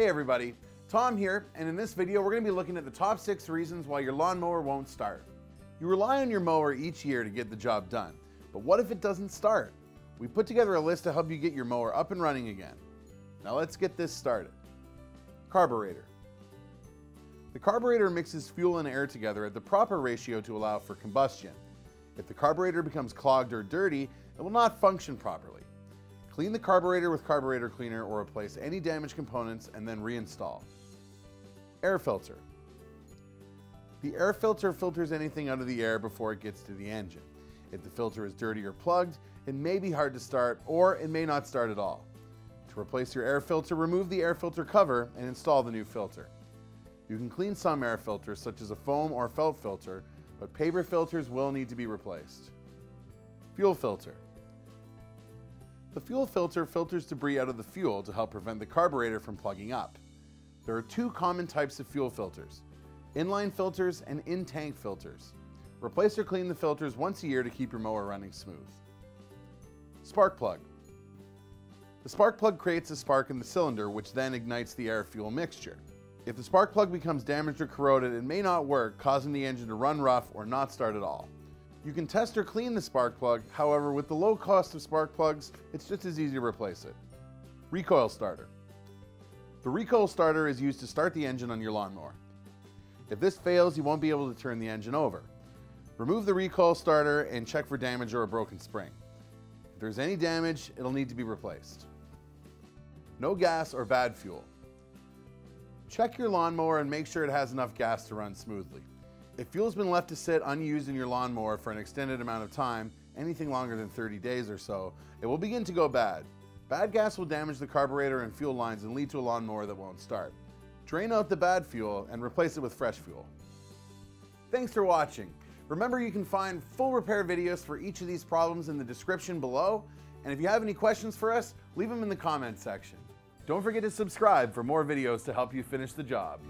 Hey everybody, Tom here, and in this video we're going to be looking at the top 6 reasons why your lawnmower won't start. You rely on your mower each year to get the job done, but what if it doesn't start? We put together a list to help you get your mower up and running again. Now let's get this started. Carburetor. The carburetor mixes fuel and air together at the proper ratio to allow for combustion. If the carburetor becomes clogged or dirty, it will not function properly. Clean the carburetor with carburetor cleaner or replace any damaged components and then reinstall. Air filter. The air filter filters anything out of the air before it gets to the engine. If the filter is dirty or plugged, it may be hard to start or it may not start at all. To replace your air filter, remove the air filter cover and install the new filter. You can clean some air filters such as a foam or felt filter, but paper filters will need to be replaced. Fuel filter. The fuel filter filters debris out of the fuel to help prevent the carburetor from plugging up. There are 2 common types of fuel filters, inline filters and in-tank filters. Replace or clean the filters once a year to keep your mower running smooth. Spark plug. The spark plug creates a spark in the cylinder which then ignites the air-fuel mixture. If the spark plug becomes damaged or corroded, it may not work, causing the engine to run rough or not start at all. You can test or clean the spark plug, however, with the low cost of spark plugs, it's just as easy to replace it. Recoil Starter. The Recoil Starter is used to start the engine on your lawnmower. If this fails, you won't be able to turn the engine over. Remove the Recoil Starter and check for damage or a broken spring. If there's any damage, it'll need to be replaced. No gas or bad fuel. Check your lawnmower and make sure it has enough gas to run smoothly. If fuel's been left to sit unused in your lawnmower for an extended amount of time, anything longer than 30 days or so, it will begin to go bad. Bad gas will damage the carburetor and fuel lines and lead to a lawnmower that won't start. Drain out the bad fuel and replace it with fresh fuel. Thanks for watching. Remember, you can find full repair videos for each of these problems in the description below, and if you have any questions for us, leave them in the comments section. Don't forget to subscribe for more videos to help you finish the job.